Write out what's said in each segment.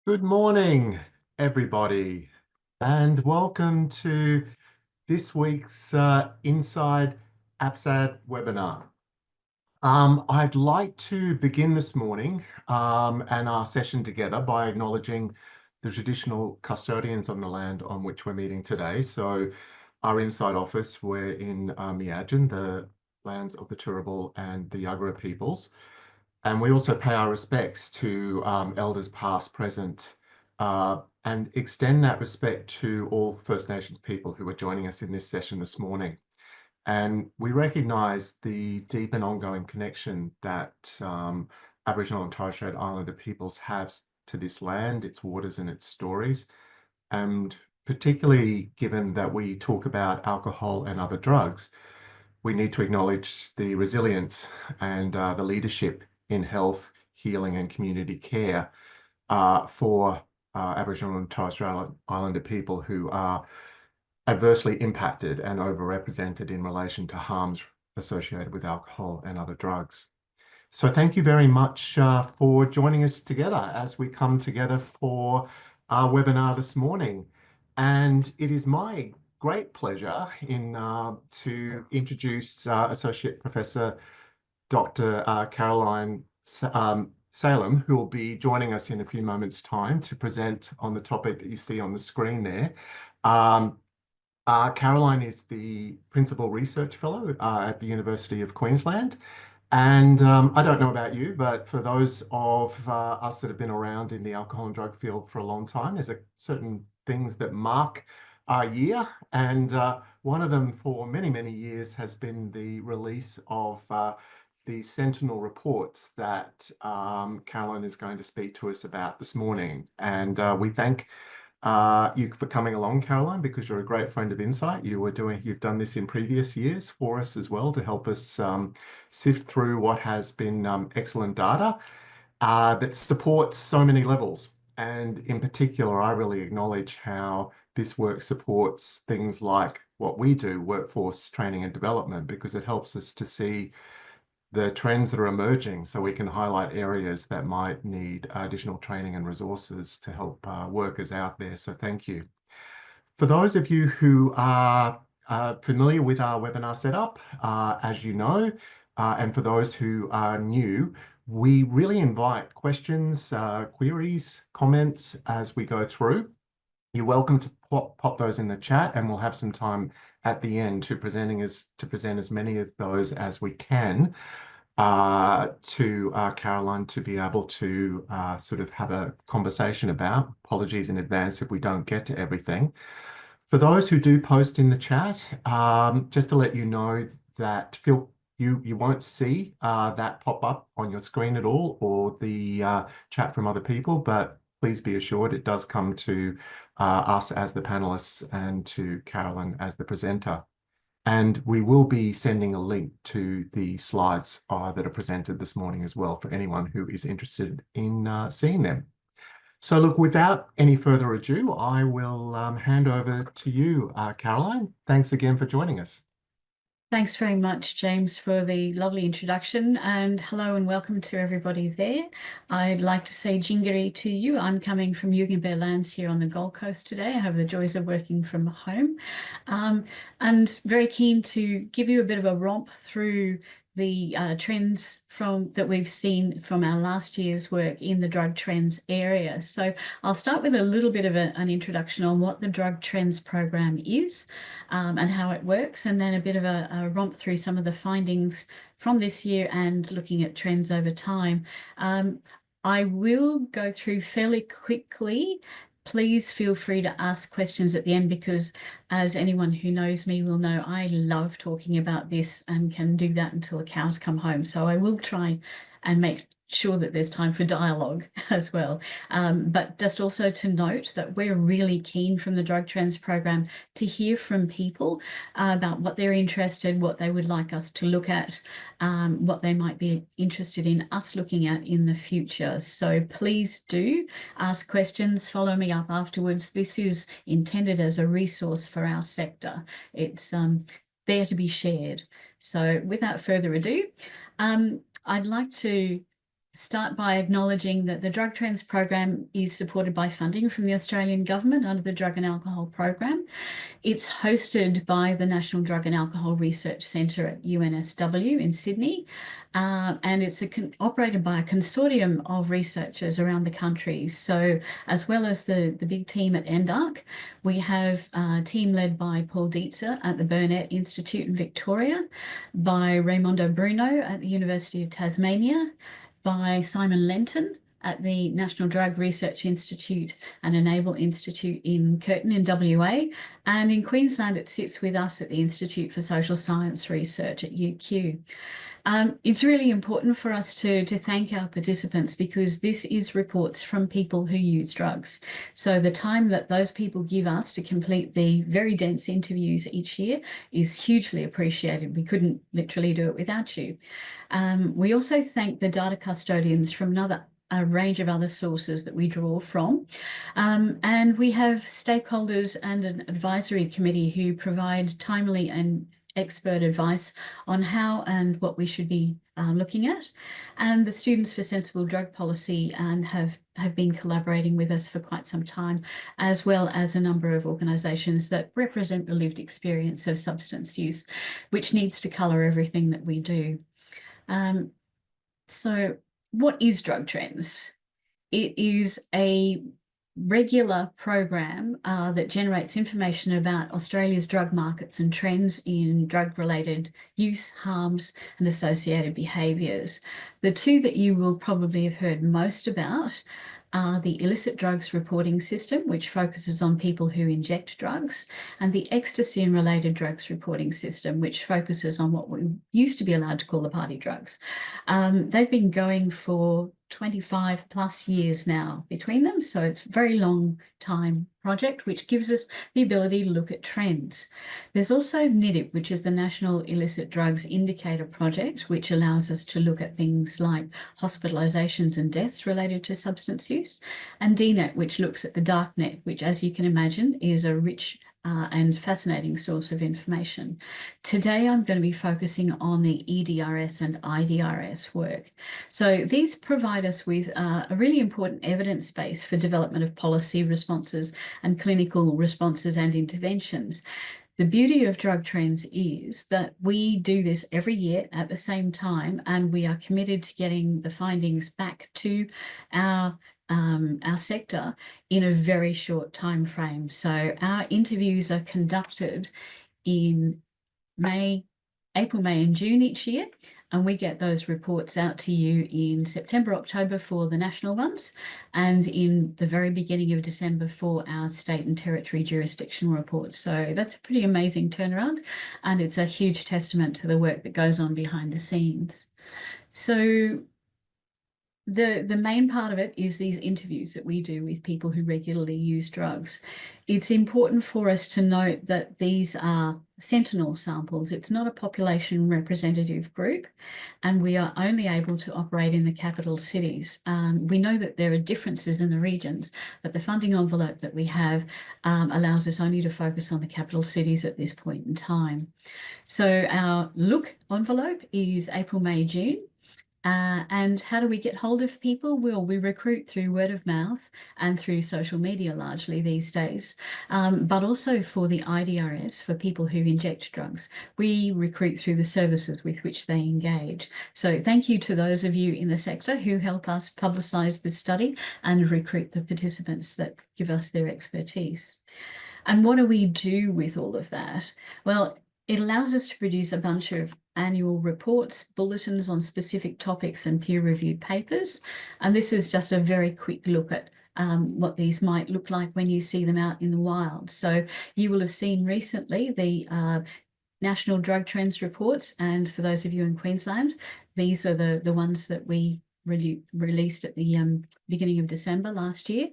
Good morning, everybody, and welcome to this week's Inside APSAD webinar. I'd like to begin this morning and our session together by acknowledging the traditional custodians on the land on which we're meeting today. So our inside office, we're in Miagin, the lands of the Turrbal and the Yagara peoples. And we also pay our respects to elders past, present, and extend that respect to all First Nations people who are joining us in this session this morning. And we recognise the deep and ongoing connection that Aboriginal and Torres Strait Islander peoples have to this land, its waters and its stories. And particularly given that we talk about alcohol and other drugs, we need to acknowledge the resilience and the leadership in health, healing and community care for Aboriginal and Torres Strait Islander people who are adversely impacted and overrepresented in relation to harms associated with alcohol and other drugs. So thank you very much for joining us together as we come together for our webinar this morning. And it is my great pleasure to introduce Associate Professor Dr. Caroline Salom, who will be joining us in a few moments' time to present on the topic that you see on the screen there. Caroline is the Principal Research Fellow at the University of Queensland. And I don't know about you, but for those of us that have been around in the alcohol and drug field for a long time, there's certain things that mark our year. And one of them for many, many years has been the release of the Sentinel reports that Caroline is going to speak to us about this morning. And we thank you for coming along, Caroline, because you're a great friend of Insight. You've done this in previous years for us as well to help us sift through what has been excellent data that supports so many levels. And in particular, I really acknowledge how this work supports things like what we do, workforce training and development, because it helps us to see the trends that are emerging so we can highlight areas that might need additional training and resources to help workers out there. So thank you. For those of you who are familiar with our webinar setup, as you know, and for those who are new, we really invite questions, queries, comments as we go through. You're welcome to pop those in the chat, and we'll have some time at the end to present as many of those as we can to Caroline to be able to sort of have a conversation about. Apologies in advance if we don't get to everything. For those who do post in the chat, just to let you know that you won't see that pop up on your screen at all, or the chat from other people, but please be assured it does come to us as the panelists and to Caroline as the presenter. And we will be sending a link to the slides that are presented this morning as well for anyone who is interested in seeing them. So look, without any further ado, I will hand over to you, Caroline. Thanks again for joining us. Thanks very much, James, for the lovely introduction, and hello and welcome to everybody there. I'd like to say Jingiri to you. I'm coming from Yugambeh Lands here on the Gold Coast today. I have the joys of working from home, and very keen to give you a bit of a romp through the trends that we've seen from our last year's work in the drug trends area. So I'll start with a little bit of an introduction on what the drug trends program is and how it works, and then a bit of a romp through some of the findings from this year and looking at trends over time. I will go through fairly quickly. Please feel free to ask questions at the end, because as anyone who knows me will know, I love talking about this and can do that until the cows come home. So I will try and make sure that there's time for dialogue as well. But just also to note that we're really keen from the Drug Trends program to hear from people about what they're interested, what they would like us to look at, what they might be interested in us looking at in the future. So please do ask questions, follow me up afterwards. This is intended as a resource for our sector. It's there to be shared. So without further ado, I'd like to start by acknowledging that the Drug Trends program is supported by funding from the Australian Government under the Drug and Alcohol Program. It's hosted by the National Drug and Alcohol Research Centre at UNSW in Sydney, and it's operated by a consortium of researchers around the country. So as well as the big team at NDARC, we have a team led by Paul Dietzer at the Burnett Institute in Victoria, by Raymondo Bruno at the University of Tasmania, by Simon Lenton at the National Drug Research Institute and Enable Institute in Curtin in WA. And in Queensland, it sits with us at the Institute for Social Science Research at UQ. It's really important for us to thank our participants, because this is reports from people who use drugs. So the time that those people give us to complete the very dense interviews each year is hugely appreciated. We couldn't literally do it without you. We also thank the data custodians from a range of other sources that we draw from. And we have stakeholders and an advisory committee who provide timely and expert advice on how and what we should be looking at. And the Students for Sensible Drug Policy and have been collaborating with us for quite some time, as well as a number of organisations that represent the lived experience of substance use, which needs to colour everything that we do. So what is Drug Trends? It is a regular program that generates information about Australia's drug markets and trends in drug-related use, harms, and associated behaviours. The two that you will probably have heard most about are the illicit drugs reporting system, which focuses on people who inject drugs, and the ecstasy and related drugs reporting system, which focuses on what we used to be allowed to call the party drugs. They've been going for 25 plus years now between them. So it's a very long time project, which gives us the ability to look at trends. There's also NIDIP, which is the National Illicit Drugs Indicator Project, which allows us to look at things like hospitalizations and deaths related to substance use, and DNET, which looks at the dark net, which, as you can imagine, is a rich and fascinating source of information. Today, I'm going to be focusing on the EDRS and IDRS work. So these provide us with a really important evidence base for development of policy responses and clinical responses and interventions. The beauty of Drug Trends is that we do this every year at the same time, and we are committed to getting the findings back to our sector in a very short time frame. So our interviews are conducted in April, May, and June each year, and we get those reports out to you in September, October for the national ones, and in the very beginning of December for our state and territory jurisdictional reports. So that's a pretty amazing turnaround, and it's a huge testament to the work that goes on behind the scenes. So the main part of it is these interviews that we do with people who regularly use drugs. It's important for us to note that these are sentinel samples. It's not a population representative group, and we are only able to operate in the capital cities. We know that there are differences in the regions, but the funding envelope that we have allows us only to focus on the capital cities at this point in time. So our look envelope is April, May, June. And how do we get hold of people? Well, we recruit through word of mouth and through social media largely these days, but also for the IDRS, for people who inject drugs. We recruit through the services with which they engage. So thank you to those of you in the sector who help us publicise this study and recruit the participants that give us their expertise. And what do we do with all of that? Well, it allows us to produce a bunch of annual reports, bulletins on specific topics, and peer-reviewed papers. And this is just a very quick look at what these might look like when you see them out in the wild. So you will have seen recently the National Drug Trends reports, and for those of you in Queensland, these are the ones that we released at the beginning of December last year.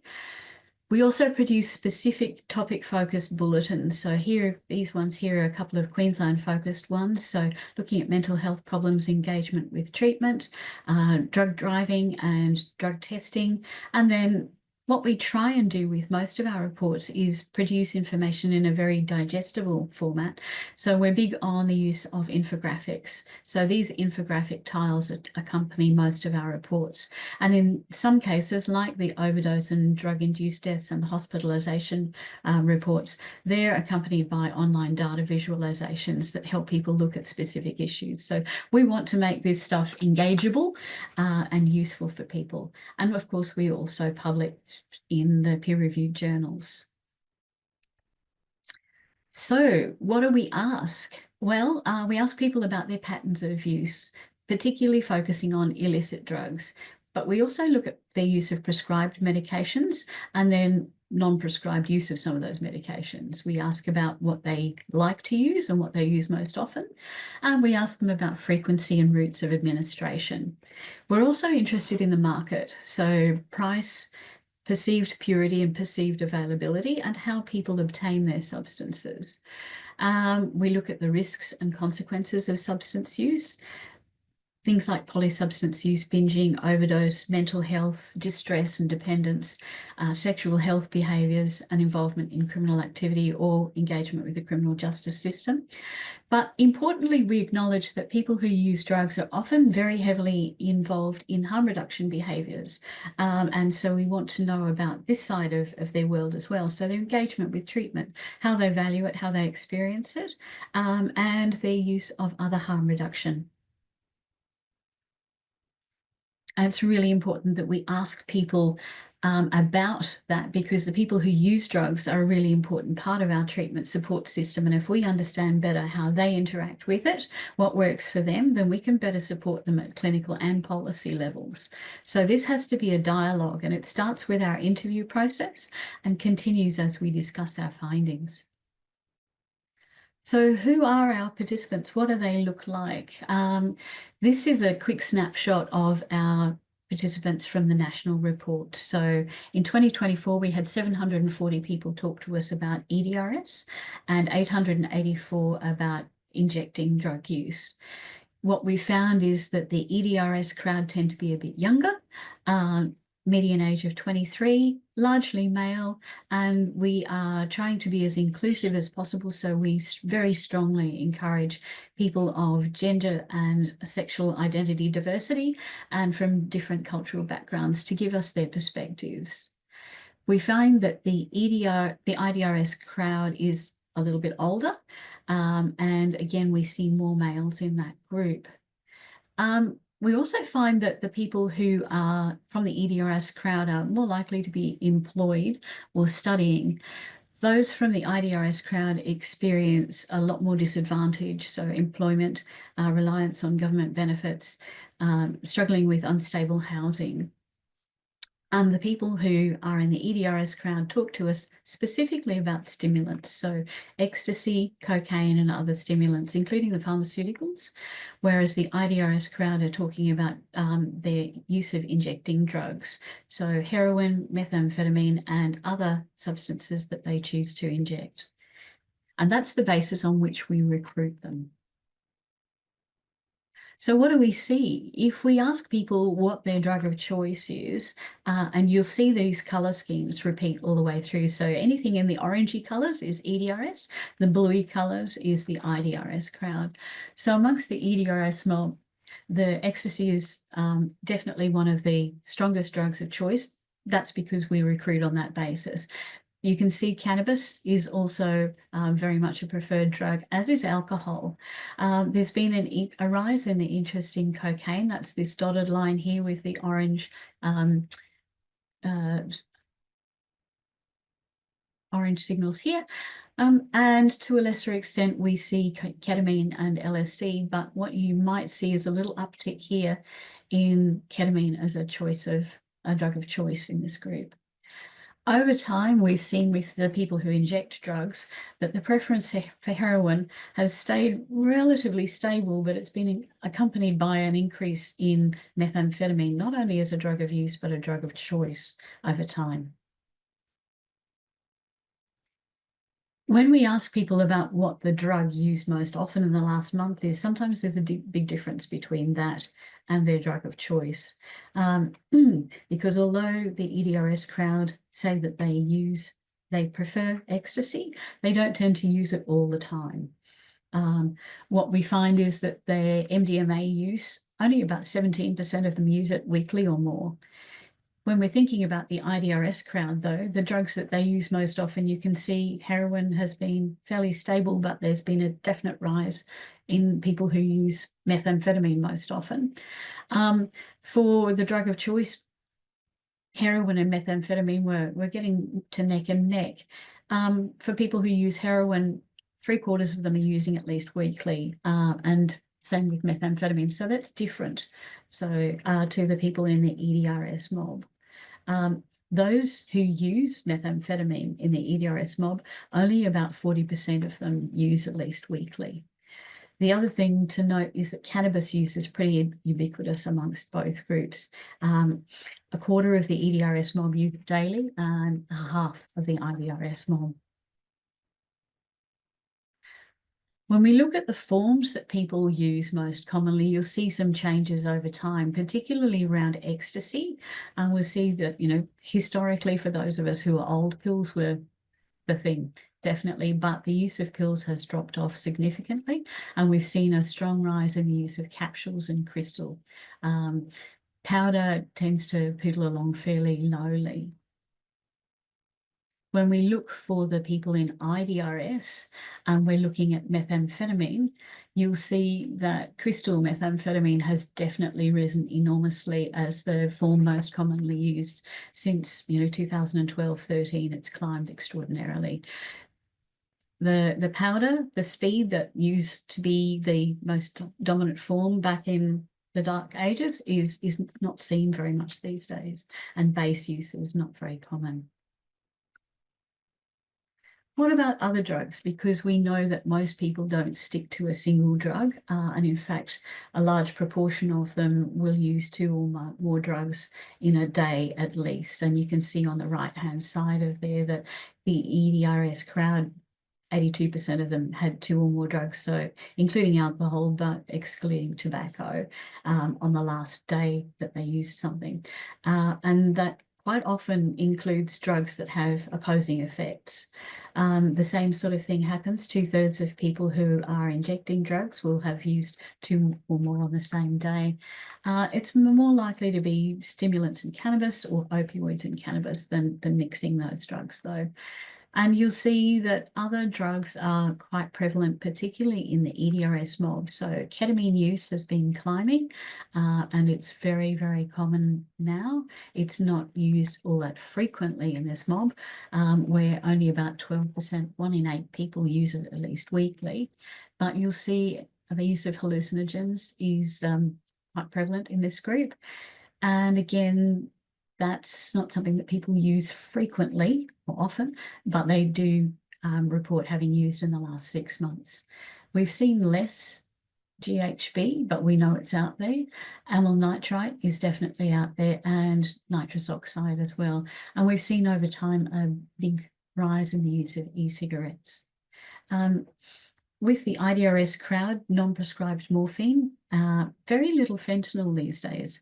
We also produce specific topic-focused bulletins. So here, these ones here are a couple of Queensland-focused ones. So looking at mental health problems, engagement with treatment, drug driving and drug testing. And then what we try and do with most of our reports is produce information in a very digestible format. So we're big on the use of infographics. So these infographic tiles accompany most of our reports. And in some cases, like the overdose and drug-induced deaths and hospitalisation reports, they're accompanied by online data visualizations that help people look at specific issues. So we want to make this stuff engageable and useful for people. And of course, we also publish in the peer-reviewed journals. So what do we ask? Well, we ask people about their patterns of use, particularly focusing on illicit drugs. But we also look at their use of prescribed medications and then non-prescribed use of some of those medications. We ask about what they like to use and what they use most often. And we ask them about frequency and routes of administration. We're also interested in the market, so price, perceived purity and perceived availability, and how people obtain their substances. We look at the risks and consequences of substance use, things like polysubstance use, binging, overdose, mental health, distress and dependence, sexual health behaviours, and involvement in criminal activity or engagement with the criminal justice system. But importantly, we acknowledge that people who use drugs are often very heavily involved in harm reduction behaviours. And so we want to know about this side of their world as well. So their engagement with treatment, how they value it, how they experience it, and their use of other harm reduction. And it's really important that we ask people about that, because the people who use drugs are a really important part of our treatment support system. And if we understand better how they interact with it, what works for them, then we can better support them at clinical and policy levels. So this has to be a dialogue, and it starts with our interview process and continues as we discuss our findings. So who are our participants? What do they look like? This is a quick snapshot of our participants from the national report. So in 2024, we had 740 people talk to us about EDRS and 884 about injecting drug use. What we found is that the EDRS crowd tend to be a bit younger, median age of 23, largely male, and we are trying to be as inclusive as possible. So we very strongly encourage people of gender and sexual identity diversity and from different cultural backgrounds to give us their perspectives. We find that the IDRS crowd is a little bit older, and again, we see more males in that group. We also find that the people who are from the EDRS crowd are more likely to be employed or studying. Those from the IDRS crowd experience a lot more disadvantage, so employment, reliance on government benefits, struggling with unstable housing. The people who are in the EDRS crowd talk to us specifically about stimulants, so ecstasy, cocaine, and other stimulants, including the pharmaceuticals, whereas the IDRS crowd are talking about their use of injecting drugs, so heroin, methamphetamine, and other substances that they choose to inject. And that's the basis on which we recruit them. So what do we see? If we ask people what their drug of choice is, and you'll see these colour schemes repeat all the way through. So anything in the orangey colours is EDRS, the bluey colours is the IDRS crowd. So amongst the EDRS mob, the ecstasy is definitely one of the strongest drugs of choice. That's because we recruit on that basis. You can see cannabis is also very much a preferred drug, as is alcohol. There's been a rise in the interest in cocaine. That's this dotted line here with the orange orange signals here. And to a lesser extent, we see ketamine and LSD, but what you might see is a little uptick here in ketamine as a drug of choice in this group. Over time, we've seen with the people who inject drugs that the preference for heroin has stayed relatively stable, but it's been accompanied by an increase in methamphetamine, not only as a drug of use, but a drug of choice over time. When we ask people about what the drug used most often in the last month is, sometimes there's a big difference between that and their drug of choice. Because although the EDRS crowd say that they prefer ecstasy, they don't tend to use it all the time. What we find is that their MDMA use, only about 17% of them use it weekly or more. When we're thinking about the IDRS crowd, though, the drugs that they use most often, you can see heroin has been fairly stable, but there's been a definite rise in people who use methamphetamine most often. For the drug of choice, heroin and methamphetamine were getting to neck and neck. For people who use heroin, 3/4 of them are using at least weekly, and same with methamphetamine. So that's different. So to the people in the EDRS mob. Those who use methamphetamine in the EDRS mob, only about 40% of them use at least weekly. The other thing to note is that cannabis use is pretty ubiquitous amongst both groups. 1/4 of the EDRS mob use it daily, and half of the IDRS mob. When we look at the forms that people use most commonly, you'll see some changes over time, particularly around ecstasy. And we'll see that, historically, for those of us who are old, pills were the thing, definitely, but the use of pills has dropped off significantly, and we've seen a strong rise in the use of capsules and crystal. Powder tends to poodle along fairly lowly. When we look for the people in IDRS and we're looking at methamphetamine, you'll see that crystal methamphetamine has definitely risen enormously as the form most commonly used since 2012-13. It's climbed extraordinarily. The powder, the speed that used to be the most dominant form back in the dark ages is not seen very much these days, and base use is not very common. What about other drugs? Because we know that most people don't stick to a single drug, and in fact, a large proportion of them will use 2 or more drugs in a day at least. And you can see on the right-hand side of there that the EDRS crowd, 82% of them had 2 or more drugs, so including alcohol, but excluding tobacco, on the last day that they used something. And that quite often includes drugs that have opposing effects. The same sort of thing happens. 2/3 of people who are injecting drugs will have used 2 or more on the same day. It's more likely to be stimulants and cannabis or opioids and cannabis than mixing those drugs, though. And you'll see that other drugs are quite prevalent, particularly in the EDRS mob. So ketamine use has been climbing, and it's very, very common now. It's not used all that frequently in this mob, where only about 12%, 1 in 8 people use it at least weekly. But you'll see the use of hallucinogens is quite prevalent in this group. And again, that's not something that people use frequently or often, but they do report having used in the last 6 months. We've seen less GHB, but we know it's out there. Amyl nitrite is definitely out there, and nitrous oxide as well. And we've seen over time a big rise in the use of e-cigarettes. With the IDRS crowd, non-prescribed morphine, very little fentanyl these days.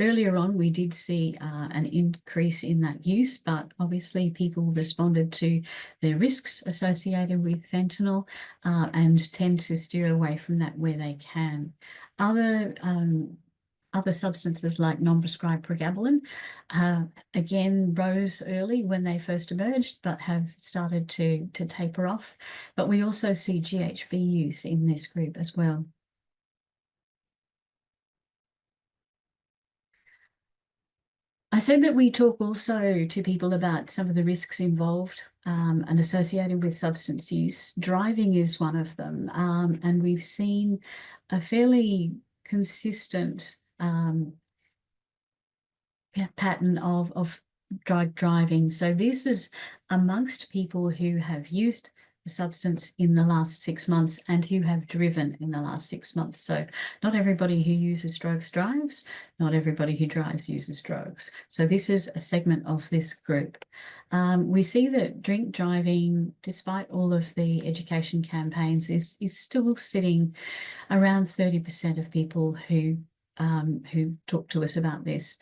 Earlier on, we did see an increase in that use, but obviously people responded to the risks associated with fentanyl, and tend to steer away from that where they can. Other substances like non-prescribed pregabalin, again, rose early when they first emerged, but have started to taper off. But we also see GHB use in this group as well. I said that we talk also to people about some of the risks involved and associated with substance use. Driving is one of them, and we've seen a fairly consistent pattern of drug driving. So this is amongst people who have used a substance in the last 6 months and who have driven in the last 6 months. So not everybody who uses drugs drives, not everybody who drives uses drugs. So this is a segment of this group. We see that drink driving, despite all of the education campaigns, is still sitting around 30% of people who talk to us about this.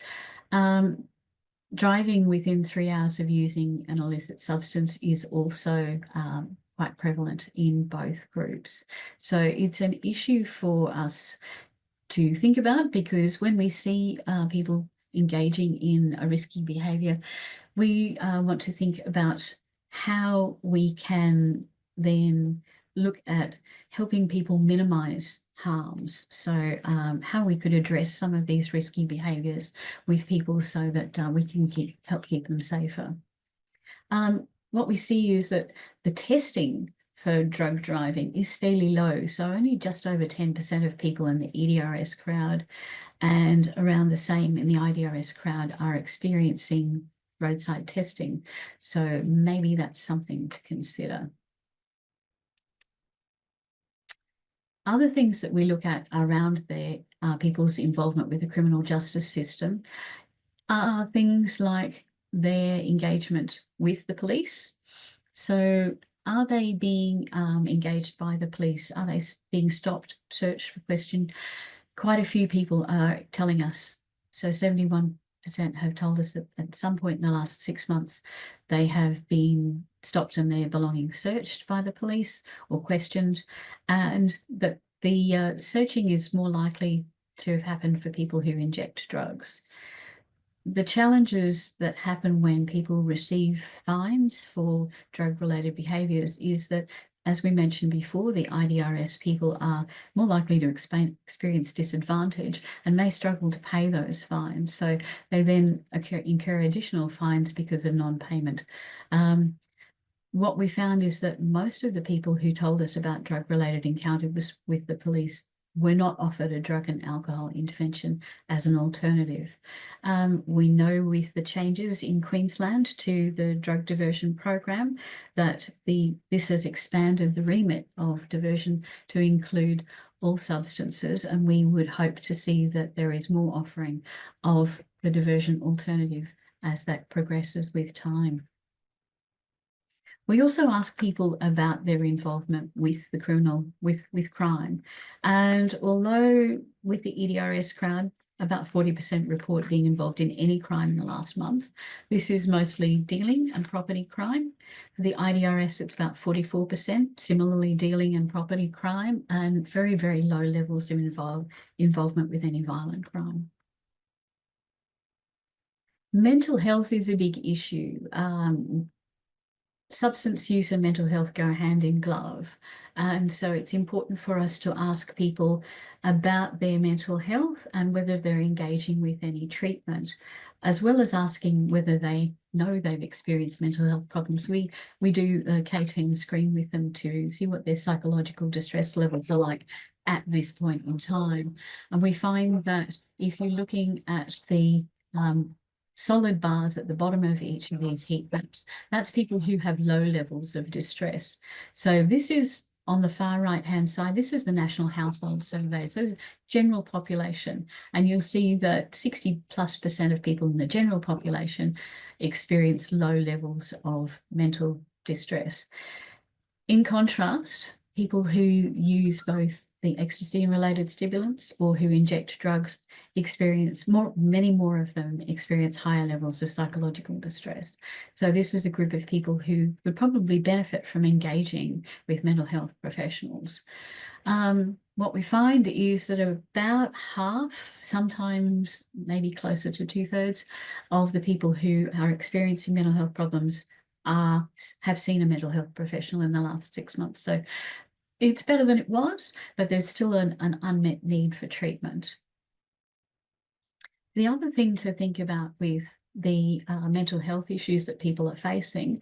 Driving within 3 hours of using an illicit substance is also quite prevalent in both groups. So it's an issue for us to think about, because when we see people engaging in a risky behaviour, we want to think about how we can then look at helping people minimise harms. So how we could address some of these risky behaviours with people so that we can help keep them safer. What we see is that the testing for drug driving is fairly low. So only just over 10% of people in the EDRS crowd and around the same in the IDRS crowd are experiencing roadside testing. So maybe that's something to consider. Other things that we look at around people's involvement with the criminal justice system are things like their engagement with the police. So are they being engaged by the police? Are they being stopped, searched for question? Quite a few people are telling us, so 71% have told us that at some point in the last 6 months, they have been stopped and their belongings searched by the police or questioned, and that the searching is more likely to have happened for people who inject drugs. The challenges that happen when people receive fines for drug-related behaviours is that, as we mentioned before, the IDRS people are more likely to experience disadvantage and may struggle to pay those fines. So they then incur additional fines because of non-payment. What we found is that most of the people who told us about drug-related encounters with the police were not offered a drug and alcohol intervention as an alternative. We know with the changes in Queensland to the drug diversion program that this has expanded the remit of diversion to include all substances, and we would hope to see that there is more offering of the diversion alternative as that progresses with time. We also ask people about their involvement with the with crime. And although with the EDRS crowd, about 40% report being involved in any crime in the last month, this is mostly dealing and property crime. For the IDRS, it's about 44%, similarly dealing and property crime, and very, very low levels of involvement with any violent crime. Mental health is a big issue. Substance use and mental health go hand in glove. And so it's important for us to ask people about their mental health and whether they're engaging with any treatment, as well as asking whether they know they've experienced mental health problems. We do a K10 screen with them to see what their psychological distress levels are like at this point in time. And we find that if you're looking at the solid bars at the bottom of each of these heat maps, that's people who have low levels of distress. So this is on the far right-hand side. This is the National Household Survey, so general population. And you'll see that 60+% of people in the general population experience low levels of mental distress. In contrast, people who use both the ecstasy and related stimulants or who inject drugs experience many more of them experience higher levels of psychological distress. So this is a group of people who would probably benefit from engaging with mental health professionals. What we find is that about half, sometimes maybe closer to 2/3 of the people who are experiencing mental health problems have seen a mental health professional in the last 6 months. So it's better than it was, but there's still an unmet need for treatment. The other thing to think about with the mental health issues that people are facing,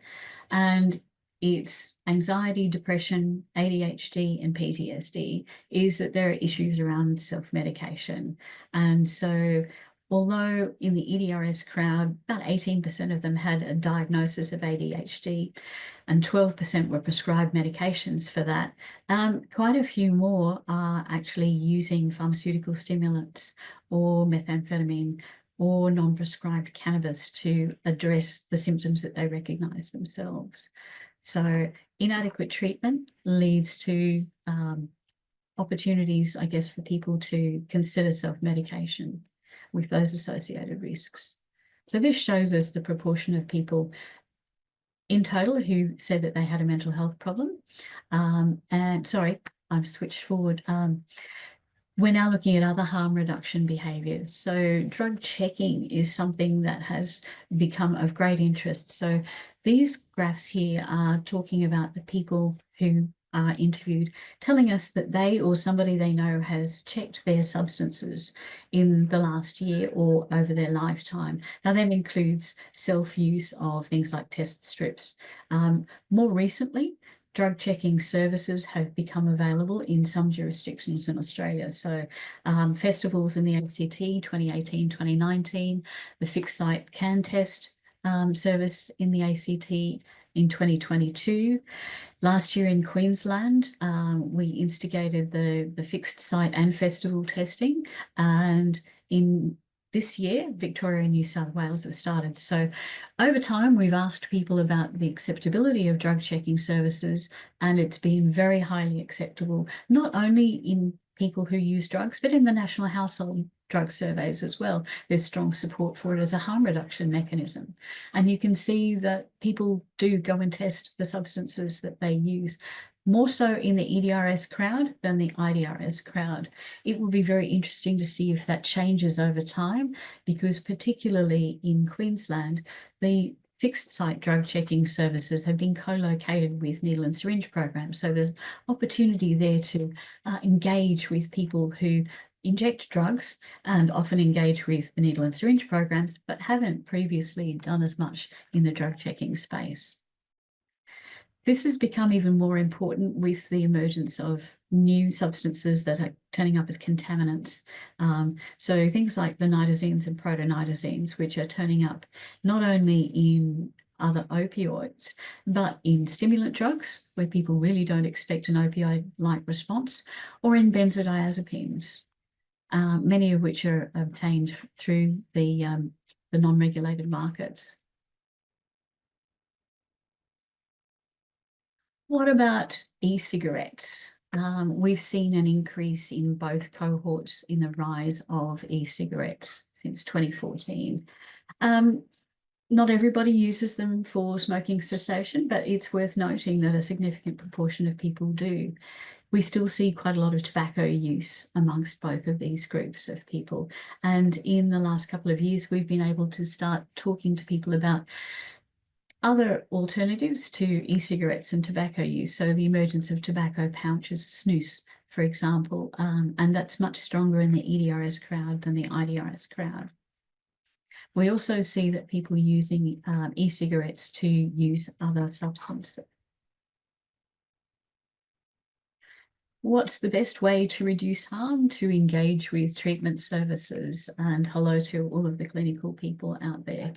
and it's anxiety, depression, ADHD, and PTSD, is that there are issues around self-medication. And so although in the EDRS crowd, about 18% of them had a diagnosis of ADHD and 12% were prescribed medications for that, quite a few more are actually using pharmaceutical stimulants or methamphetamine or non-prescribed cannabis to address the symptoms that they recognise themselves. So inadequate treatment leads to opportunities, I guess, for people to consider self-medication with those associated risks. So this shows us the proportion of people in total who said that they had a mental health problem. And sorry, I've switched forward. We're now looking at other harm reduction behaviours. So drug checking is something that has become of great interest. So these graphs here are talking about the people who are interviewed, telling us that they or somebody they know has checked their substances in the last year or over their lifetime. Now that includes self-use of things like test strips. More recently, drug checking services have become available in some jurisdictions in Australia. So festivals in the ACT 2018, 2019, the fixed site can test service in the ACT in 2022. Last year in Queensland, we instigated the fixed site and festival testing, and in this year, Victoria and New South Wales have started. So over time, we've asked people about the acceptability of drug checking services, and it's been very highly acceptable, not only in people who use drugs, but in the National Household Drug Surveys as well. There's strong support for it as a harm reduction mechanism. And you can see that people do go and test the substances that they use, more so in the EDRS crowd than the IDRS crowd. It will be very interesting to see if that changes over time, because particularly in Queensland, the fixed site drug checking services have been co-located with needle and syringe programs. So there's opportunity there to engage with people who inject drugs and often engage with the needle and syringe programs, but haven't previously done as much in the drug checking space. This has become even more important with the emergence of new substances that are turning up as contaminants. So things like the nitazines and protonitazines, which are turning up not only in other opioids, but in stimulant drugs, where people really don't expect an opioid-like response, or in benzodiazepines, many of which are obtained through the non-regulated markets. What about e-cigarettes? We've seen an increase in both cohorts in the rise of e-cigarettes since 2014. Not everybody uses them for smoking cessation, but it's worth noting that a significant proportion of people do. We still see quite a lot of tobacco use amongst both of these groups of people. And in the last couple of years, we've been able to start talking to people about other alternatives to e-cigarettes and tobacco use. So the emergence of tobacco pouches, snus, for example, and that's much stronger in the EDRS crowd than the IDRS crowd. We also see that people using e-cigarettes to use other substances. What's the best way to reduce harm? To engage with treatment services, and hello to all of the clinical people out there.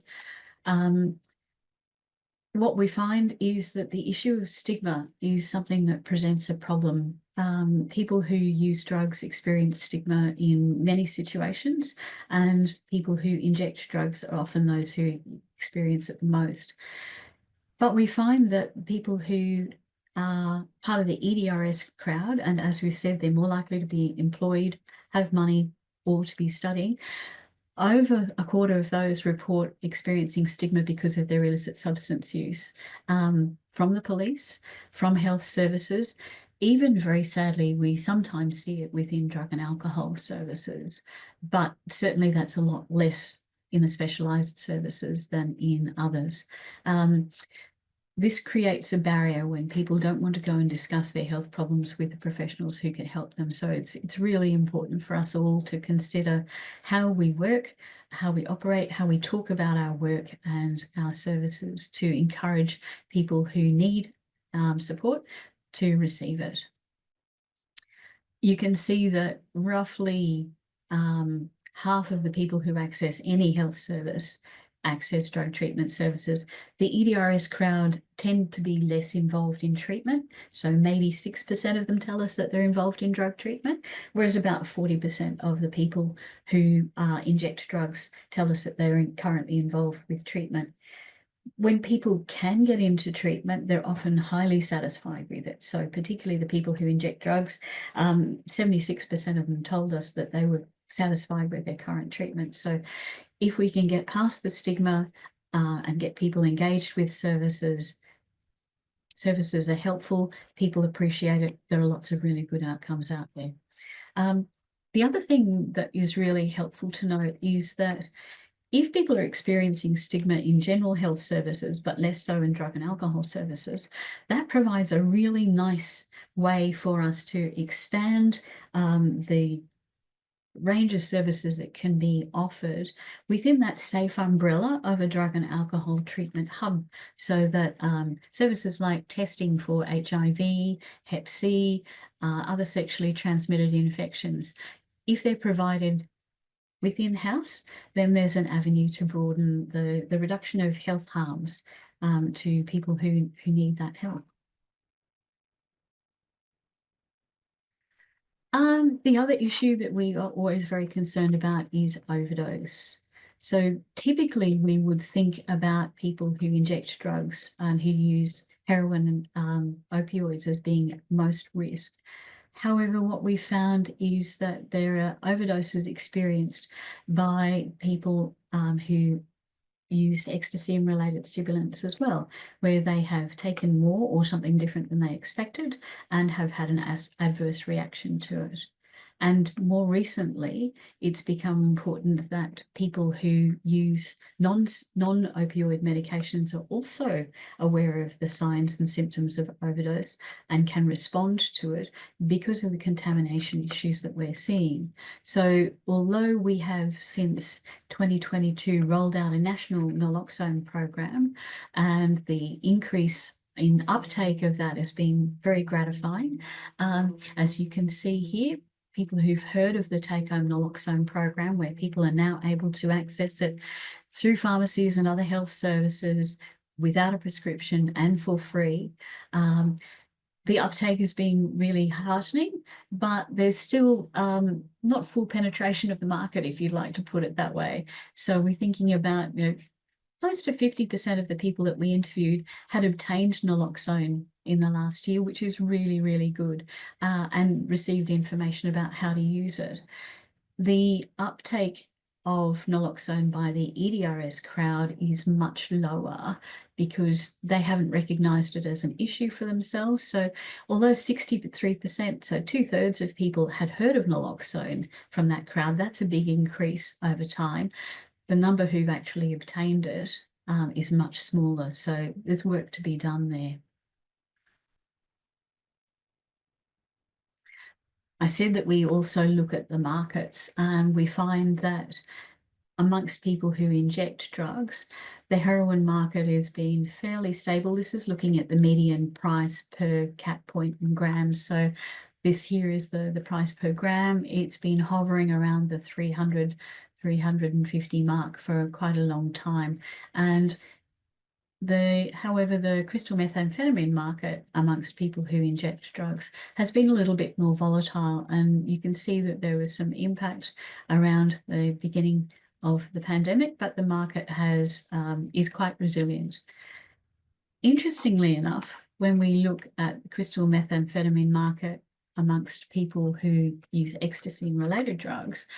What we find is that the issue of stigma is something that presents a problem. People who use drugs experience stigma in many situations, and people who inject drugs are often those who experience it the most. But we find that people who are part of the EDRS crowd, and as we've said, they're more likely to be employed, have money, or to be studying, over a quarter of those report experiencing stigma because of their illicit substance use, from the police, from health services. Even very sadly, we sometimes see it within drug and alcohol services, but certainly that's a lot less in the specialised services than in others. This creates a barrier when people don't want to go and discuss their health problems with the professionals who can help them. So it's really important for us all to consider how we work, how we operate, how we talk about our work and our services to encourage people who need support to receive it. You can see that roughly half of the people who access any health service access drug treatment services. The EDRS crowd tend to be less involved in treatment. So maybe 6% of them tell us that they're involved in drug treatment, whereas about 40% of the people who inject drugs tell us that they're currently involved with treatment. When people can get into treatment, they're often highly satisfied with it. So particularly the people who inject drugs, 76% of them told us that they were satisfied with their current treatment. So if we can get past the stigma and get people engaged with services are helpful, people appreciate it. There are lots of really good outcomes out there. The other thing that is really helpful to note is that if people are experiencing stigma in general health services, but less so in drug and alcohol services, that provides a really nice way for us to expand the range of services that can be offered within that safe umbrella of a drug and alcohol treatment hub, so that services like testing for HIV, Hep C, other sexually transmitted infections, if they're provided within house, then there's an avenue to broaden the reduction of health harms to people who need that help. The other issue that we are always very concerned about is overdose. So typically we would think about people who inject drugs and who use heroin and opioids as being most risk. However, what we found is that there are overdoses experienced by people who use ecstasy and related stimulants as well, where they have taken more or something different than they expected and have had an adverse reaction to it. And more recently, it's become important that people who use non-opioid medications are also aware of the signs and symptoms of overdose and can respond to it because of the contamination issues that we're seeing. So although we have since 2022 rolled out a national naloxone program, and the increase in uptake of that has been very gratifying. As you can see here, people who've heard of the take-home naloxone program, where people are now able to access it through pharmacies and other health services without a prescription and for free. The uptake has been really heartening, but there's still not full penetration of the market, if you'd like to put it that way. So we're thinking about, close to 50% of the people that we interviewed had obtained naloxone in the last year, which is really, really good, and received information about how to use it. The uptake of naloxone by the EDRS crowd is much lower because they haven't recognised it as an issue for themselves. So although 63%, so 2/3 of people had heard of naloxone from that crowd, that's a big increase over time. The number who've actually obtained it is much smaller. So there's work to be done there. I said that we also look at the markets, and we find that amongst people who inject drugs, the heroin market has been fairly stable. This is looking at the median price per cap point in grams. So this here is the price per gram. It's been hovering around the 300, 350 mark for quite a long time. And however, the crystal methamphetamine market amongst people who inject drugs has been a little bit more volatile, and you can see that there was some impact around the beginning of the pandemic, but the market is quite resilient. Interestingly enough, when we look at the crystal methamphetamine market amongst people who use ecstasy and related drugs,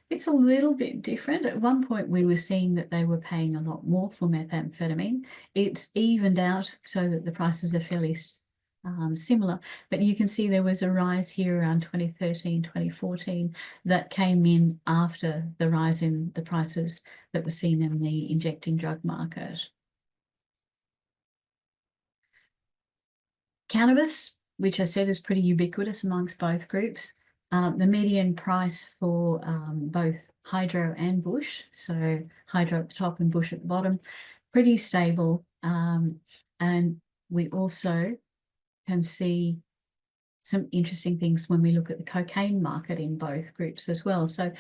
it's a little bit different. At one point, we were seeing that they were paying a lot more for methamphetamine. It's evened out so that the prices are fairly similar, but you can see there was a rise here around 2013, 2014 that came in after the rise in the prices that were seen in the injecting drug market. Cannabis, which I said is pretty ubiquitous amongst both groups. The median price for both hydro and bush, so hydro at the top and bush at the bottom, pretty stable. And we also can see some interesting things when we look at the cocaine market in both groups as well. So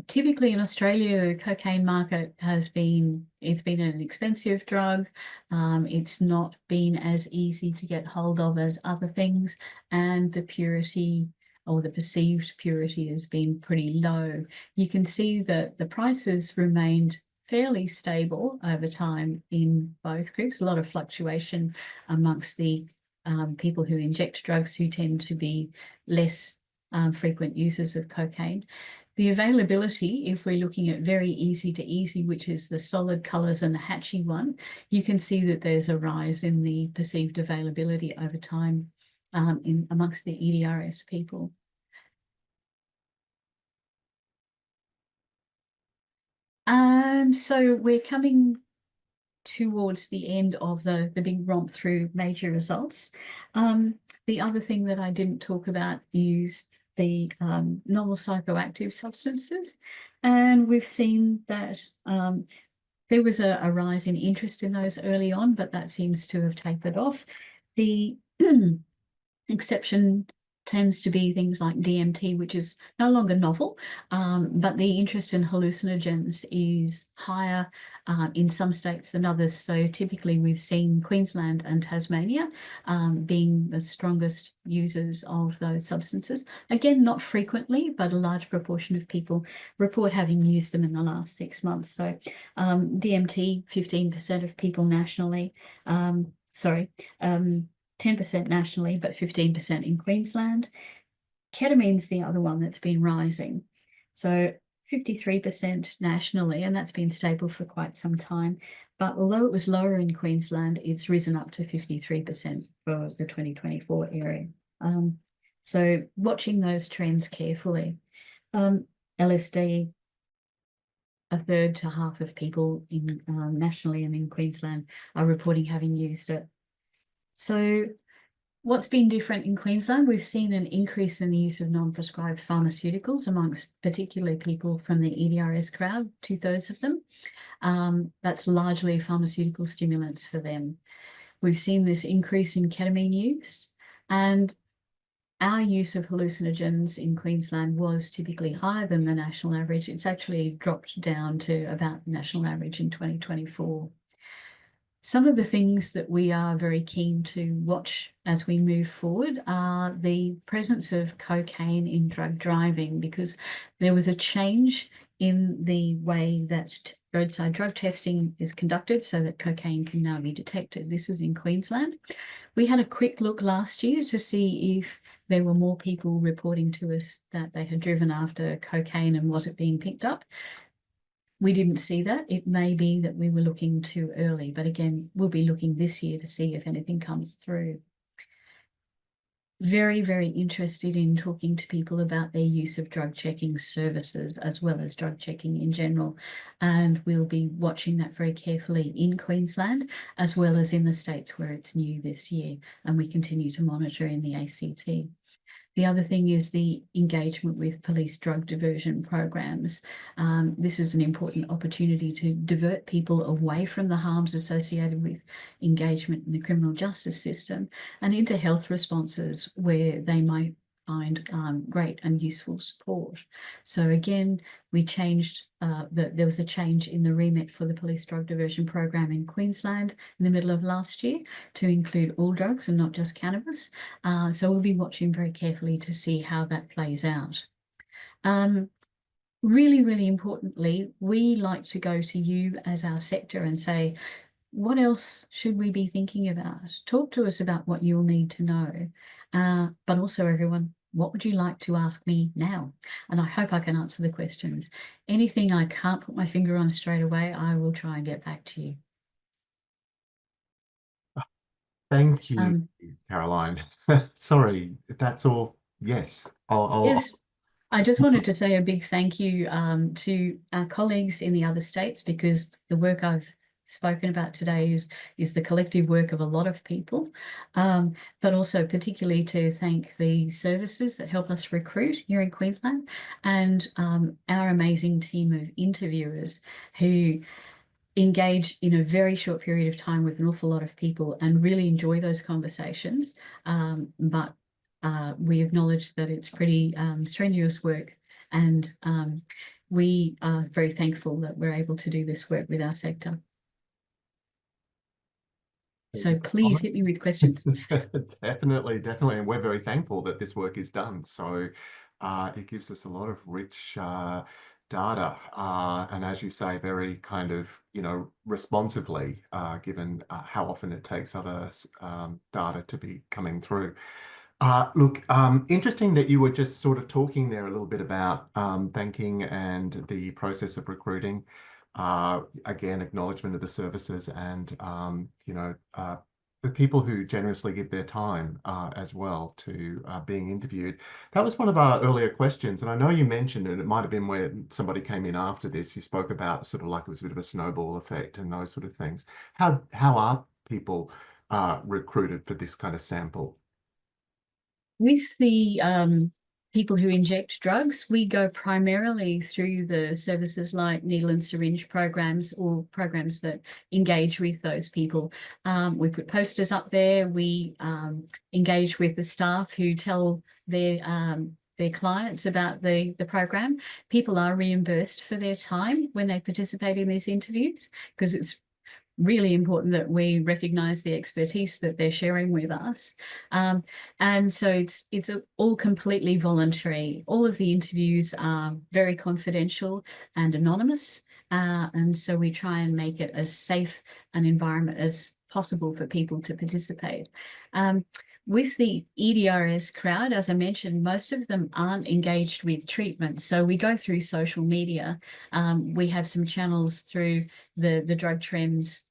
Typically in Australia, the cocaine market it's been an expensive drug. It's not been as easy to get hold of as other things, and the purity or the perceived purity has been pretty low. You can see that the prices remained fairly stable over time in both groups. A lot of fluctuation amongst the people who inject drugs who tend to be less frequent users of cocaine. The availability, if we're looking at very easy to easy, which is the solid colours and the hatchy one, you can see that there's a rise in the perceived availability over time in amongst the EDRS people. So we're coming towards the end of the big romp through major results. The other thing that I didn't talk about is the novel psychoactive substances. And we've seen that there was a rise in interest in those early on, but that seems to have tapered off. The exception tends to be things like DMT, which is no longer novel, but the interest in hallucinogens is higher in some states than others. So typically we've seen Queensland and Tasmania being the strongest users of those substances. Again, not frequently, but a large proportion of people report having used them in the last 6 months. So DMT, 15% of people nationally, sorry, 10% nationally, but 15% in Queensland. Ketamine's the other one that's been rising. So 53% nationally, and that's been stable for quite some time. But although it was lower in Queensland, it's risen up to 53% for the 2024 area. So watching those trends carefully. LSD, a third to half of people in nationally and in Queensland are reporting having used it. So what's been different in Queensland, we've seen an increase in the use of non-prescribed pharmaceuticals amongst particularly people from the EDRS crowd, 2/3 of them. That's largely pharmaceutical stimulants for them. We've seen this increase in ketamine use, and our use of hallucinogens in Queensland was typically higher than the national average. It's actually dropped down to about national average in 2024. Some of the things that we are very keen to watch as we move forward are the presence of cocaine in drug driving, because there was a change in the way that roadside drug testing is conducted so that cocaine can now be detected. This is in Queensland. We had a quick look last year to see if there were more people reporting to us that they had driven after cocaine and was it being picked up. We didn't see that. It may be that we were looking too early, but again, we'll be looking this year to see if anything comes through. Very, very interested in talking to people about their use of drug checking services as well as drug checking in general. And we'll be watching that very carefully in Queensland, as well as in the states where it's new this year. And we continue to monitor in the ACT. The other thing is the engagement with police drug diversion programs. This is an important opportunity to divert people away from the harms associated with engagement in the criminal justice system and into health responses where they might find great and useful support. So again, we changed, there was a change in the remit for the police drug diversion program in Queensland in the middle of last year to include all drugs and not just cannabis. So we'll be watching very carefully to see how that plays out. Really, really importantly, we like to go to you as our sector and say, what else should we be thinking about? Talk to us about what you'll need to know. But also, everyone, what would you like to ask me now? And I hope I can answer the questions. Anything I can't put my finger on straight away, I will try and get back to you. Thank you, Um, Caroline. Sorry, that's all. Yes, yes, I just wanted to say a big thank you to our colleagues in the other states, because the work I've spoken about today is the collective work of a lot of people, but also particularly to thank the services that help us recruit here in Queensland and our amazing team of interviewers who engage in a very short period of time with an awful lot of people and really enjoy those conversations. But we acknowledge that it's pretty strenuous work, and we are very thankful that we're able to do this work with our sector. Thank you So for the please comment. hit me with questions. Definitely, definitely. And we're very thankful that this work is done. So it gives us a lot of rich data. And as you say, very kind of, responsively, given how often it takes other data to be coming through. Look, interesting that you were just sort of talking there a little bit about banking and the process of recruiting. Again, acknowledgement of the services and, the people who generously give their time as well to being interviewed. That was one of our earlier questions. And I know you mentioned, and it might have been where somebody came in after this, you spoke about sort of like it was a bit of a snowball effect and those sort of things. How are people recruited for this kind of sample? With the people who inject drugs, we go primarily through the services like needle and syringe programs or programs that engage with those people. We put posters up there. We engage with the staff who tell their clients about the program. People are reimbursed for their time when they participate in these interviews because it's really important that we recognize the expertise that they're sharing with us. And so it's all completely voluntary. All of the interviews are very confidential and anonymous. And so we try and make it as safe an environment as possible for people to participate. With the EDRS crowd, as I mentioned, most of them aren't engaged with treatment. So we go through social media. We have some channels through the drug trends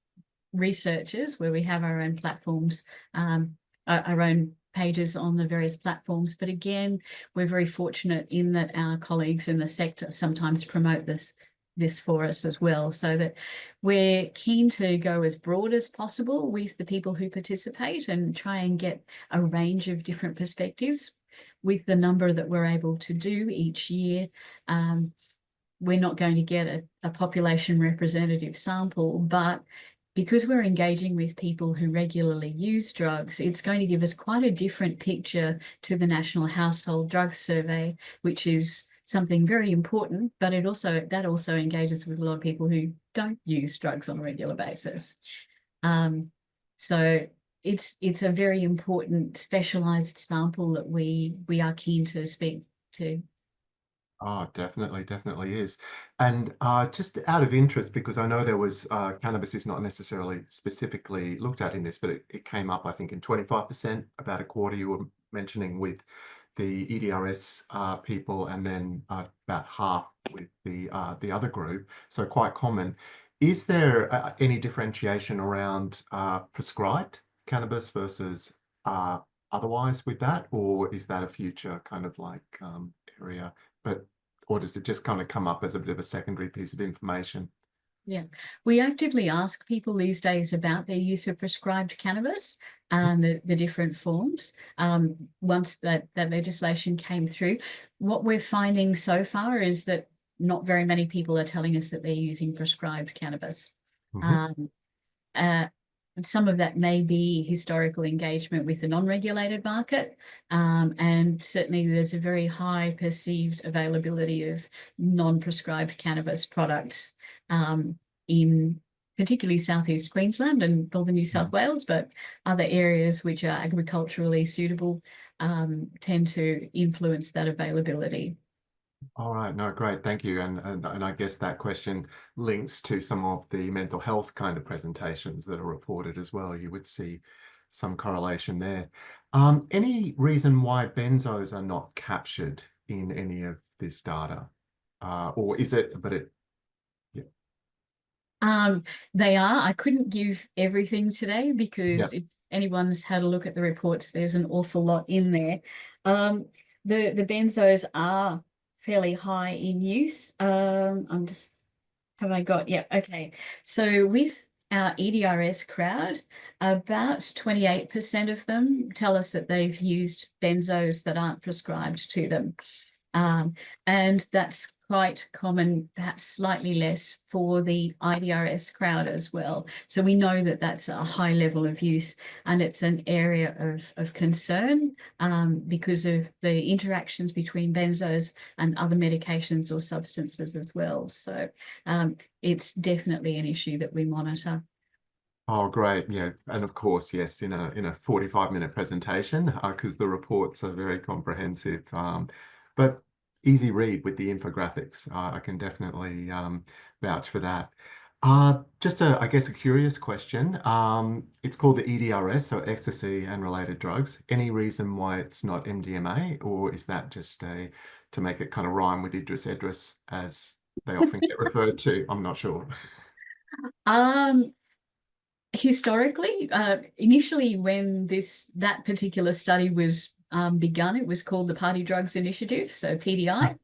researchers where we have our own platforms, our own pages on the various platforms. But again, we're very fortunate in that our colleagues in the sector sometimes promote this for us as well, so that we're keen to go as broad as possible with the people who participate and try and get a range of different perspectives. With the number that we're able to do each year, we're not going to get a population representative sample, but because we're engaging with people who regularly use drugs, it's going to give us quite a different picture to the National Household Drug Survey, which is something very important, but that also engages with a lot of people who don't use drugs on a regular basis. So it's a very important specialized sample that we are keen to speak to. Oh, definitely, definitely is. And just out of interest, because I know there was cannabis is not necessarily specifically looked at in this, but it came up, I think, in 25%, about a quarter you were mentioning with the EDRS people, and then about half with the other group. So quite common. Is there any differentiation around prescribed cannabis versus otherwise with that, or is that a future kind of like area? But or does it just kind of come up as a bit of a secondary piece of information? Yeah, we actively ask people these days about their use of prescribed cannabis and the different forms. Once that legislation came through, what we're finding so far is that not very many people are telling us that they're using prescribed cannabis. Mhm. Um, uh, some of that may be historical engagement with the non-regulated market, and certainly there's a very high perceived availability of non-prescribed cannabis products in particularly southeast Queensland and northern New South Mhm. Wales, but other areas which are agriculturally suitable tend to influence that availability. All right, no, great, thank you. And I guess that question links to some of the mental health kind of presentations that are reported as well. You would see some correlation there. Any reason why benzos are not captured in any of this data? Or is it, but it, yeah, Um, they are. I couldn't give everything today yeah. because if anyone's had a look at the reports, there's an awful lot in there. Um, the benzos are fairly high in use. I'm just have I got yeah, okay. So with our EDRS crowd, about 28% of them tell us that they've used benzos that aren't prescribed to them. Um, and that's quite common, perhaps slightly less for the IDRS crowd as well. So we know that that's a high level of use, and it's an area of concern because of the interactions between benzos and other medications or substances as well. So it's definitely an issue that we monitor. Oh, great. Yeah. And of course, yes, in a 45-minute presentation, because the reports are very comprehensive. But easy read with the infographics. I can definitely vouch for that. Just I guess a curious question. It's called the EDRS, so ecstasy and related drugs. Any reason why it's not MDMA, or is that just to make it kind of rhyme with Idris Edris as they often get referred to? I'm not sure. Um, Historically, initially when that particular study was begun, it was called the Party Drugs Initiative, so PDI.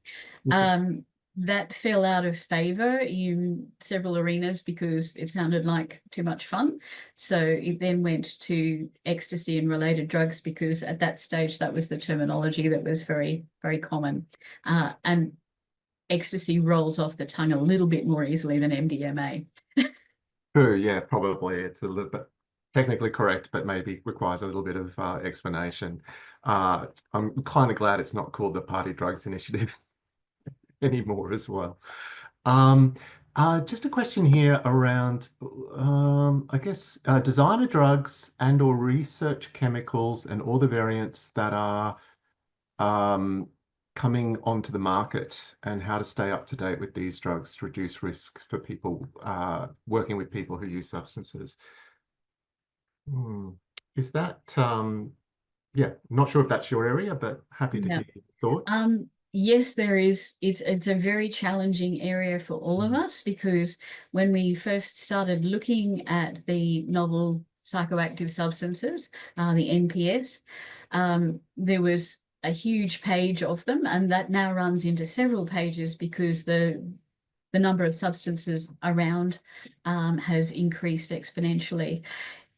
Okay. Um, that fell out of favor in several arenas because it sounded like too much fun. So it then went to ecstasy and related drugs because at that stage that was the terminology that was very, very common. And ecstasy rolls off the tongue a little bit more easily than MDMA. True, yeah, probably it's a little bit technically correct, but maybe requires a little bit of explanation. I'm kind of glad it's not called the Party Drugs Initiative anymore as well. Um, just a question here around, I guess, designer drugs and or research chemicals and all the variants that are um, coming onto the market and how to stay up to date with these drugs to reduce risk for people working with people who use substances. Hmm. Is that, yeah, not sure if that's your area, but happy to Yeah. hear your thoughts. Yes, there is. It's a very challenging area for all of Mm. us because when we first started looking at the novel psychoactive substances, the NPS, there was a huge page of them, and that now runs into several pages because the number of substances around has increased exponentially.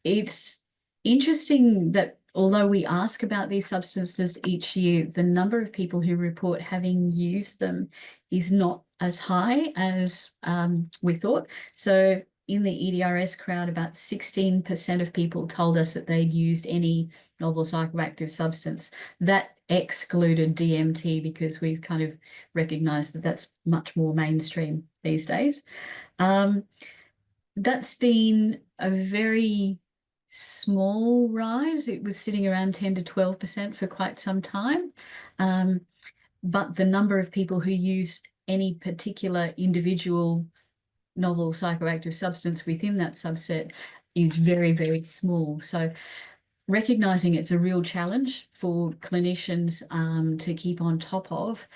It's interesting that although we ask about these substances each year, the number of people who report having used them is not as high as we thought. So in the EDRS crowd, about 16% of people told us that they'd used any novel psychoactive substance. That excluded DMT because we've kind of recognized that that's much more mainstream these days. Um, that's been a very small rise. It was sitting around 10 to 12% for quite some time. Um, but the number of people who use any particular individual novel psychoactive substance within that subset is very, very small. So recognizing it's a real challenge for clinicians to keep on top of,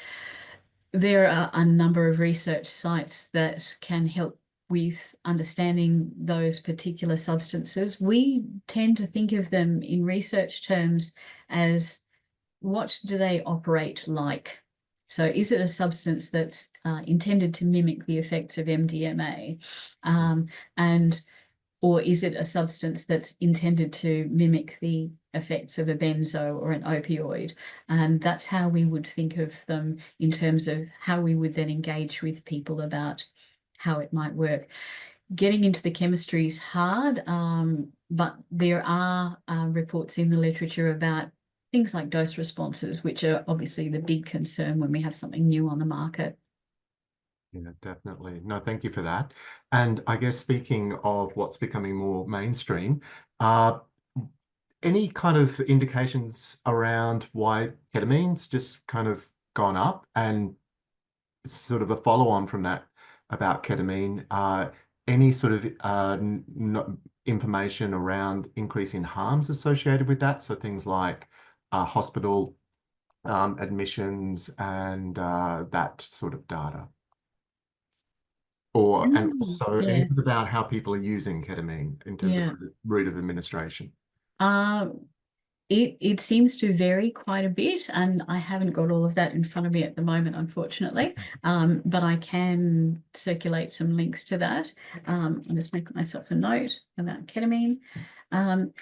there are a number of research sites that can help with understanding those particular substances. We tend to think of them in research terms as what do they operate like? So is it a substance that's intended to mimic the effects of MDMA? And or is it a substance that's intended to mimic the effects of a benzo or an opioid? And that's how we would think of them in terms of how we would then engage with people about how it might work. Getting into the chemistry is hard, but there are reports in the literature about things like dose responses, which are obviously the big concern when we have something new on the market. Yeah, definitely. No, thank you for that. And I guess speaking of what's becoming more mainstream, uh, any kind of indications around why ketamine's just kind of gone up and sort of a follow on from that about ketamine, any sort of information around increase in harms associated with that? So things like hospital admissions and that sort of data. And also Yeah, anything about how people are using ketamine in terms of yeah. route of administration. Um, it seems to vary quite a bit, and I haven't got all of that in front of me at the moment, unfortunately. But I can circulate some links to that. I'll just make myself a note about ketamine. Um,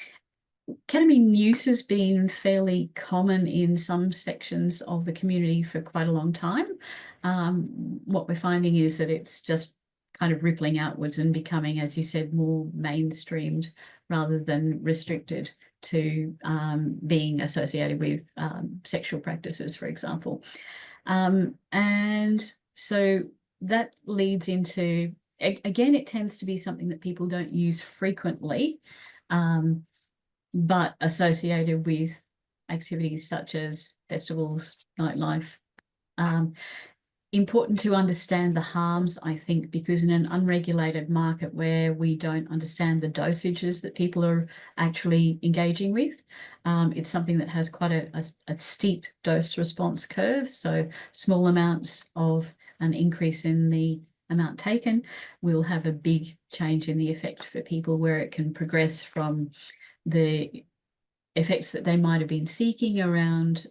Ketamine use has been fairly common in some sections of the community for quite a long time. What we're finding is that it's just kind of rippling outwards and becoming, as you said, more mainstreamed rather than restricted to being associated with sexual practices, for example. And so that leads into, again, it tends to be something that people don't use frequently. Um, but associated with activities such as festivals, nightlife. Um, Important to understand the harms, I think, because in an unregulated market where we don't understand the dosages that people are actually engaging with, it's something that has quite a steep dose response curve. So small amounts of an increase in the amount taken will have a big change in the effect for people, where it can progress from the effects that they might have been seeking around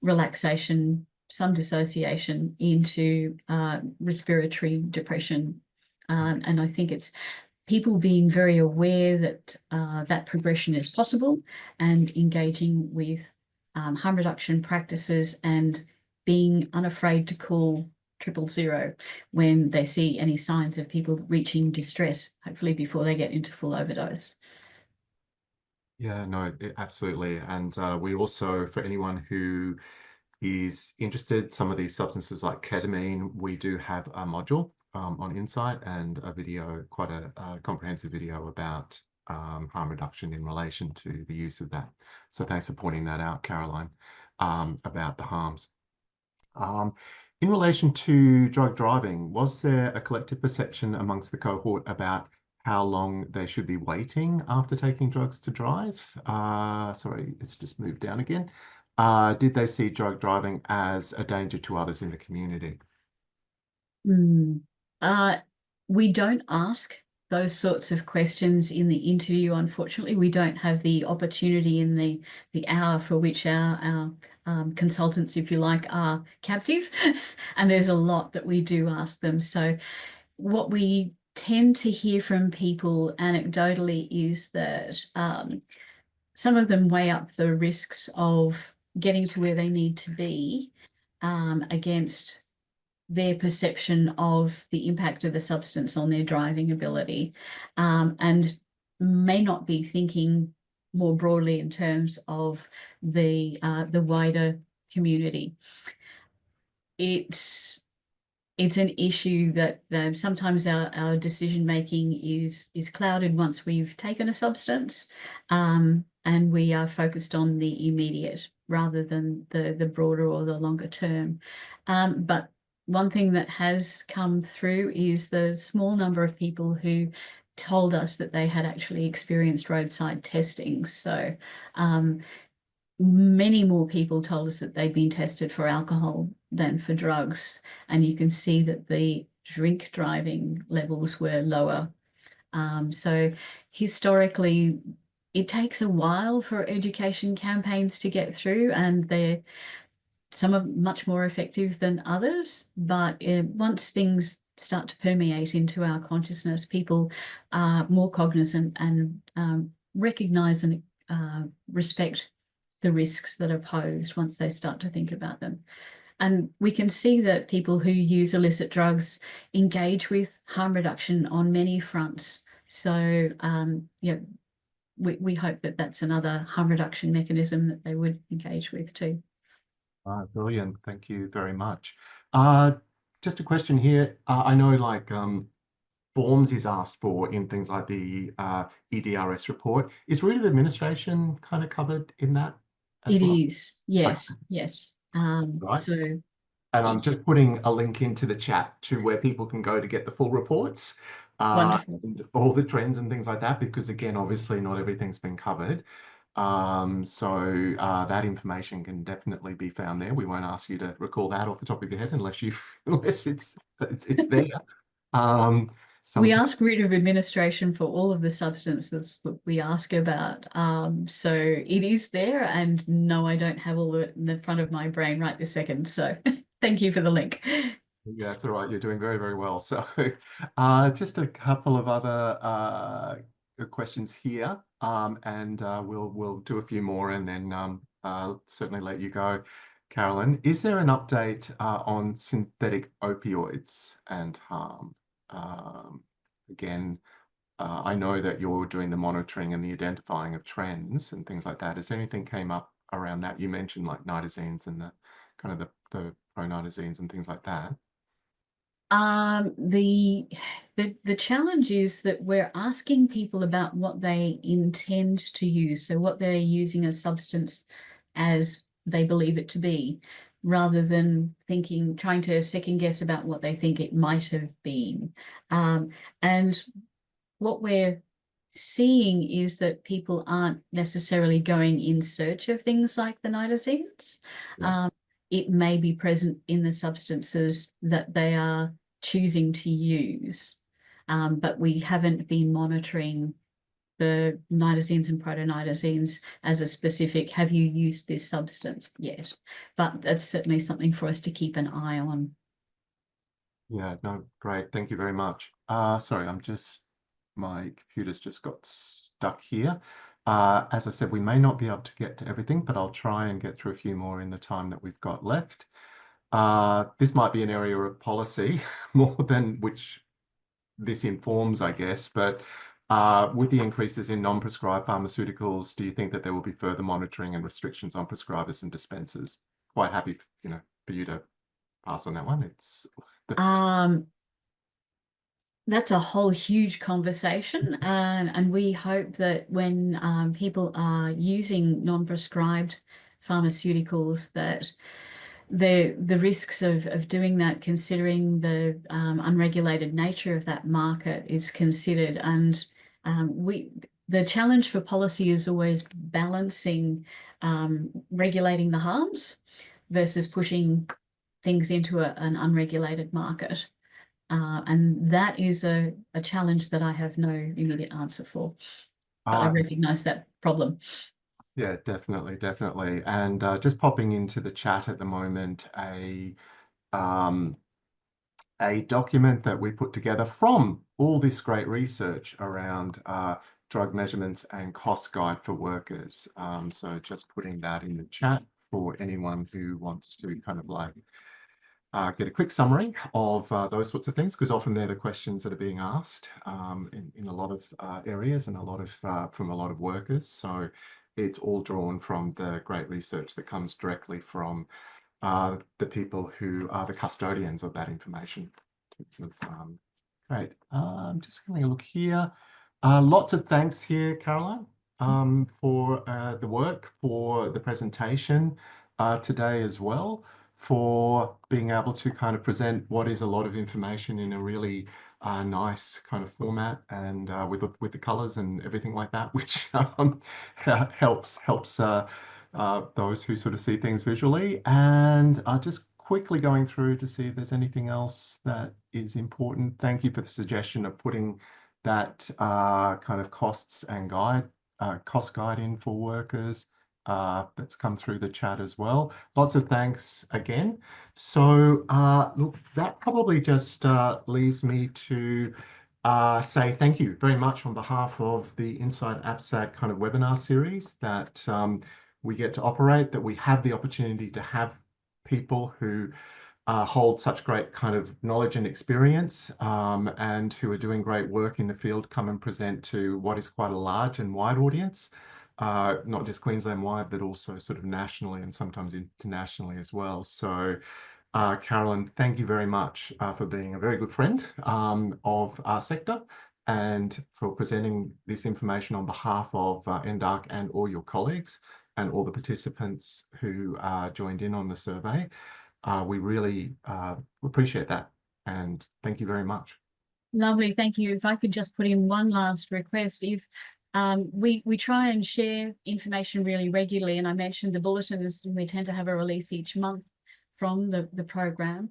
relaxation, some dissociation, into respiratory depression. And I think it's people being very aware that that progression is possible and engaging with harm reduction practices and being unafraid to call 000 when they see any signs of people reaching distress, hopefully before they get into full overdose. Yeah, no, absolutely. And we also, for anyone who is interested, some of these substances like ketamine, we do have a module on Insight and a video, quite a comprehensive video about harm reduction in relation to the use of that. So thanks for pointing that out, Caroline, about the harms. Um, in relation to drug driving, was there a collective perception amongst the cohort about how long they should be waiting after taking drugs to drive? Sorry, it's just moved down again. Did they see drug driving as a danger to others in the community? Mm. Uh, we don't ask those sorts of questions in the interview, unfortunately. We don't have the opportunity in the hour for which our consultants, if you like, are captive. And there's a lot that we do ask them. So what we tend to hear from people anecdotally is that some of them weigh up the risks of getting to where they need to be against their perception of the impact of the substance on their driving ability, and may not be thinking more broadly in terms of the wider community. It's it's an issue that sometimes our decision making is clouded once we've taken a substance, and we are focused on the immediate rather than the broader or the longer term. But one thing that has come through is the small number of people who told us that they had actually experienced roadside testing. So many more people told us that they'd been tested for alcohol than for drugs. And you can see that the drink driving levels were lower. So historically, it takes a while for education campaigns to get through, and some are much more effective than others. But once things start to permeate into our consciousness, people are more cognizant and recognize and respect the risks that are posed once they start to think about them. And we can see that people who use illicit drugs engage with harm reduction on many fronts. So, yeah, we hope that that's another harm reduction mechanism that they would engage with too. Brilliant. Thank you very much. Uh, just a question here. I know like forms is asked for in things like the EDRS report. Is route of administration kind of covered in that as It well? is, Okay, yes, yes. right. So And I'm just putting a link into the chat to where people can go to get the full reports, wonderful. and all the trends and things like that, because again, obviously not everything's been covered. That information can definitely be found there. We won't ask you to recall that off the top of your head unless you unless it's there. Um, We sometimes ask route of administration for all of the substances that we ask about. So it is there, and no, I don't have all of it in the front of my brain right this second. So thank you for the link. yeah, it's all right. You're doing very, very well. So, just a couple of other questions here. and we'll do a few more and then certainly let you go. Carolyn, is there an update on synthetic opioids and harm? Um, Again, I know that you're doing the monitoring and the identifying of trends and things like that. Has anything came up around that? You mentioned like nitazines and the kind of the pronitazines and things like that. The challenge is that we're asking people about what they intend to use, so what they're using a substance as they believe it to be, rather than trying to second guess about what they think it might have been. And what we're seeing is that people aren't necessarily going in search of things like the nitazines. Yeah. Um, it may be present in the substances that they are choosing to use, but we haven't been monitoring the nitazines and protonitazines as a specific, have you used this substance yet? But that's certainly something for us to keep an eye on. Yeah, no, great. Thank you very much. Sorry, my computer's just got stuck here. As I said, we may not be able to get to everything, but I'll try and get through a few more in the time that we've got left. This might be an area of policy more than which this informs, I guess, but with the increases in non-prescribed pharmaceuticals, do you think that there will be further monitoring and restrictions on prescribers and dispensers? Quite happy, for you to pass on that one. Um, That's a whole huge conversation, and we hope that when people are using non-prescribed pharmaceuticals, that the risks of doing that, considering the unregulated nature of that market, is considered. And we the challenge for policy is always balancing regulating the harms versus pushing things into an unregulated market. And that is a challenge that I have no immediate answer for, but I uh, recognize that problem. yeah, definitely, definitely. And just popping into the chat at the moment, um, a document that we put together from all this great research around drug measurements and cost guide for workers. So just putting that in the chat for anyone who wants to kind of like get a quick summary of those sorts of things, because often they're the questions that are being asked in a lot of areas and from a lot of workers. So it's all drawn from the great research that comes directly from the people who are the custodians of that information. Great. Just having a look here. Lots of thanks here, Caroline, for the work, for the presentation today as well, for being able to kind of present what is a lot of information in a really nice kind of format and with the colors and everything like that, which helps those who sort of see things visually. And just quickly going through to see if there's anything else that is important. Thank you for the suggestion of putting that kind of cost guide in for workers. That's come through the chat as well. Lots of thanks again. So look, that probably just leaves me to say thank you very much on behalf of the Inside APSAC kind of webinar series that we get to operate, that we have the opportunity to have people who hold such great kind of knowledge and experience and who are doing great work in the field come and present to what is quite a large and wide audience, not just Queensland wide, but also sort of nationally and sometimes internationally as well. So Carolyn, thank you very much for being a very good friend of our sector and for presenting this information on behalf of NDARC and all your colleagues and all the participants who joined in on the survey. We really appreciate that, and thank you very much. Lovely, thank you. If I could just put in one last request, if we try and share information really regularly, and I mentioned the bulletins, we tend to have a release each month from the program.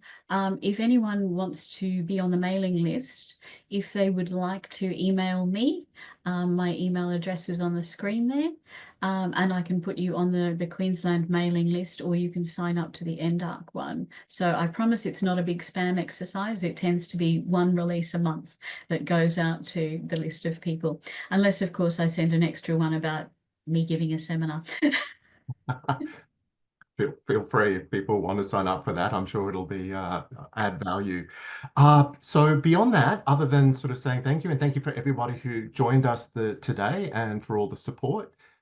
If anyone wants to be on the mailing list, if they would like to email me, my email address is on the screen there. And I can put you on the Queensland mailing list, or you can sign up to the NDARC one. So I promise it's not a big spam exercise. It tends to be one release a month that goes out to the list of people, unless, of course, I send an extra one about me giving a seminar. Feel free if people want to sign up for that. I'm sure it'll be add value. So beyond that, other than sort of saying thank you and thank you for everybody who joined us today and for all the support.